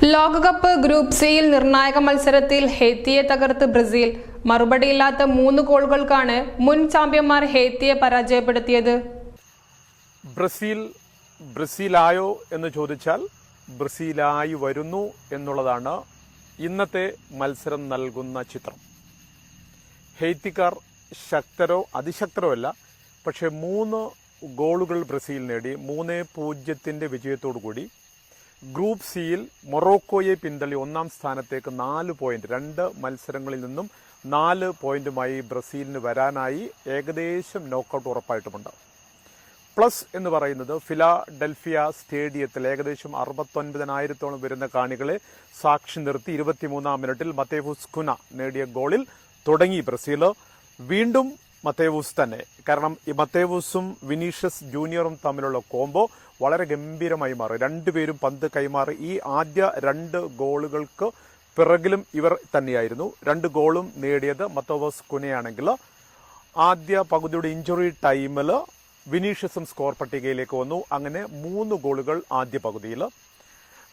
ലോകകപ്പ് ഗ്രൂപ്പ് സിയിൽ നിർണായക മത്സരത്തിൽ ഹെയ്ത്തിയെ തകർത്ത് ബ്രസീൽ. മറുപടിയില്ലാത്ത 3 ഗോളുകൾക്കാണ് മുൻ ചാമ്പ്യന്മാർ ഹെയ്ത്തിയെ പരാജയപ്പെടുത്തിയത്. ബ്രസീലായോ എന്ന് ചോദിച്ചാൽ ബ്രസീലായി വരുന്നു എന്നുള്ളതാണ് ഇന്നത്തെ മത്സരം നൽകുന്ന ചിത്രം. ഹെയ്ത്തിക്കാർ ശക്തരോ അതിശക്തരോ അല്ല, പക്ഷേ 3 ഗോളുകൾ ബ്രസീൽ നേടി 3-0 വിജയത്തോടു കൂടി ഗ്രൂപ്പ് സിയിൽ മൊറോക്കോയെ പിന്തള്ളി 1-ാം സ്ഥാനത്തേക്ക് 4 പോയിന്റ്, 2 മത്സരങ്ങളിൽ നിന്നും 4 പോയിന്റുമായി ബ്രസീലിന് വരാനായി ഏകദേശം നോക്കൌട്ട് ഉറപ്പായിട്ടുമുണ്ട്. പ്ലസ് എന്ന് പറയുന്നത് ഫിലാഡൽഫിയ സ്റ്റേഡിയത്തിൽ ഏകദേശം 69,000-ഓളം വരുന്ന കാണികളെ സാക്ഷി നിർത്തി 23-ാം മിനിറ്റിൽ മത്തേവൂസ് കുന നേടിയ ഗോളിൽ തുടങ്ങി ബ്രസീൽ. വീണ്ടും മത്തേവൂസ് തന്നെ, കാരണം ഈ മത്തേവൂസും വിനീഷ്യസ് ജൂനിയറും തമ്മിലുള്ള കോംബോ വളരെ ഗംഭീരമായി മാറി. രണ്ടുപേരും പന്ത് കൈമാറി. ഈ ആദ്യ 2 ഗോളുകൾക്ക് പിറകിലും ഇവർ തന്നെയായിരുന്നു. 2 ഗോളും നേടിയത് മത്തേവൂസ് കുനയാണെങ്കിൽ ആദ്യ പകുതിയുടെ ഇഞ്ചുറി ടൈമിൽ വിനീഷ്യസും സ്കോർ പട്ടികയിലേക്ക് വന്നു. അങ്ങനെ 3 ഗോളുകൾ ആദ്യ പകുതിയിൽ.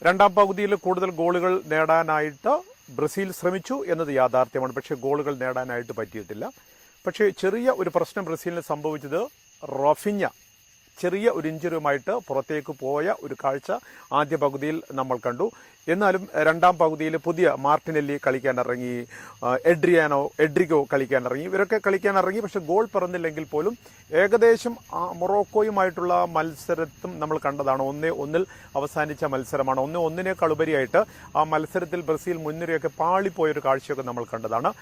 2-ാം പകുതിയിൽ കൂടുതൽ ഗോളുകൾ നേടാനായിട്ട് ബ്രസീൽ ശ്രമിച്ചു എന്നത് യാഥാർത്ഥ്യമാണ്. പക്ഷേ ഗോളുകൾ നേടാനായിട്ട് പറ്റിയിട്ടില്ല. പക്ഷേ ചെറിയ ഒരു പ്രശ്നം ബ്രസീലിന് സംഭവിച്ചത് റോഫിഞ്ഞ ചെറിയ ഒരു ഇഞ്ചുറിയുമായിട്ട് പുറത്തേക്ക് പോയ ഒരു കാഴ്ച ആദ്യ പകുതിയിൽ നമ്മൾ കണ്ടു. എന്നാലും 2-ാം പകുതിയിൽ പുതിയ മാർട്ടിനെല്ലി കളിക്കാനിറങ്ങി, എഡ്രിഗോ കളിക്കാനിറങ്ങി, ഇവരൊക്കെ കളിക്കാനിറങ്ങി. പക്ഷെ ഗോൾ പിറന്നില്ലെങ്കിൽ പോലും ഏകദേശം മൊറോക്കോയുമായിട്ടുള്ള മത്സരത്തും നമ്മൾ കണ്ടതാണ്. 1-1 അവസാനിച്ച മത്സരമാണ്. 1-1 ഉപരിയായിട്ട് ആ മത്സരത്തിൽ ബ്രസീൽ മുൻനിരയൊക്കെ പാളിപ്പോയൊരു കാഴ്ചയൊക്കെ നമ്മൾ കണ്ടതാണ്.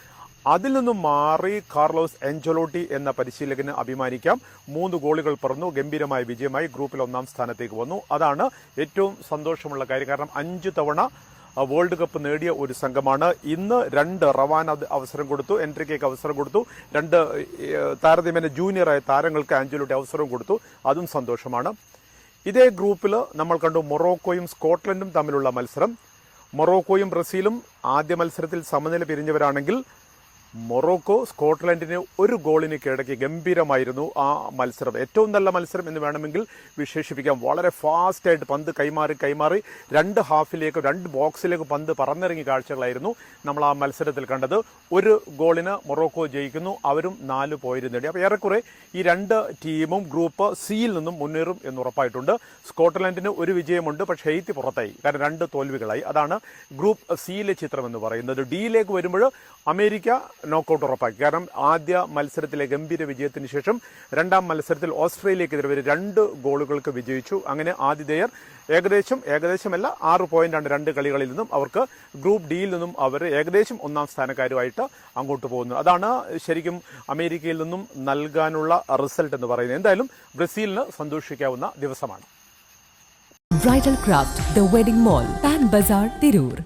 അതിൽ നിന്നും മാറി കാർലോസ് എൻചലോട്ടി എന്ന പരിശീലകന് അഭിമാനിക്കാം. 3 ഗോളുകൾ പിറന്നു, ഗംഭീരമായ വിജയമായി ഗ്രൂപ്പിൽ 1-ാം സ്ഥാനത്തേക്ക് വന്നു. അതാണ് ഏറ്റവും സന്തോഷമുള്ള കാര്യം. കാരണം 5 തവണ വേൾഡ് കപ്പ് നേടിയ ഒരു സംഘമാണ്. ഇന്ന് 2 റവാൻ അവസരം കൊടുത്തു, എൻട്രിക്കയ്ക്ക് അവസരം കൊടുത്തു, 2 താരതമ്യേന ജൂനിയറായ താരങ്ങൾക്ക് ആഞ്ചലോട്ടി അവസരം കൊടുത്തു. അതും സന്തോഷമാണ്. ഇതേ ഗ്രൂപ്പിൽ നമ്മൾ കണ്ടു മൊറോക്കോയും സ്കോട്ട്ലൻഡും തമ്മിലുള്ള മത്സരം. മൊറോക്കോയും ബ്രസീലും ആദ്യ മത്സരത്തിൽ സമനില പിരിഞ്ഞവരാണെങ്കിൽ മൊറോക്കോ സ്കോട്ട്ലൻഡിന് 1 ഗോളിന് കീഴടക്കി. ഗംഭീരമായിരുന്നു ആ മത്സരം. ഏറ്റവും നല്ല മത്സരം എന്ന് വേണമെങ്കിൽ വിശേഷിപ്പിക്കാം. വളരെ ഫാസ്റ്റായിട്ട് പന്ത് കൈമാറി 2 ഹാഫിലേക്ക് 2 ബോക്സിലേക്ക് പന്ത് പറന്നിറങ്ങിയ കാഴ്ചകളായിരുന്നു നമ്മൾ ആ മത്സരത്തിൽ കണ്ടത്. 1 ഗോളിന് മൊറോക്കോ ജയിക്കുന്നു. അവരും 4 പോയിന്റ് നേടി. അപ്പോൾ ഏറെക്കുറെ ഈ 2 ടീമും ഗ്രൂപ്പ് സിയിൽ നിന്നും മുന്നേറും എന്ന് ഉറപ്പായിട്ടുണ്ട്. സ്കോട്ട്ലൻഡിന് 1 വിജയമുണ്ട്, പക്ഷേ ഹെയ്ത്തി പുറത്തായി, കാരണം 2 തോൽവികളായി. അതാണ് ഗ്രൂപ്പ് സിയിലെ ചിത്രം എന്ന് പറയുന്നത്. ഡിയിലേക്ക് വരുമ്പോൾ അമേരിക്ക നോക്കൌട്ട് ഉറപ്പാക്കി. കാരണം ആദ്യ മത്സരത്തിലെ ഗംഭീര വിജയത്തിന് ശേഷം 2-ാം മത്സരത്തിൽ ഓസ്ട്രേലിയക്കെതിരെ 2 ഗോളുകൾക്ക് വിജയിച്ചു. അങ്ങനെ ആതിഥേയർ ഏകദേശമല്ല 6 പോയിന്റാണ് 2 കളികളിൽ നിന്നും. അവർക്ക് ഗ്രൂപ്പ് ഡിയിൽ നിന്നും അവർ ഏകദേശം 1-ാം സ്ഥാനക്കാരുമായിട്ട് അങ്ങോട്ട് പോകുന്നു. അതാണ് ശരിക്കും അമേരിക്കയിൽ നിന്നും നൽകാനുള്ള റിസൾട്ട് എന്ന് പറയുന്നത്. എന്തായാലും ബ്രസീലിന് സന്തോഷിക്കാവുന്ന ദിവസമാണ്. Bridal craft, the wedding mall, Pan Bazaar, Tirur.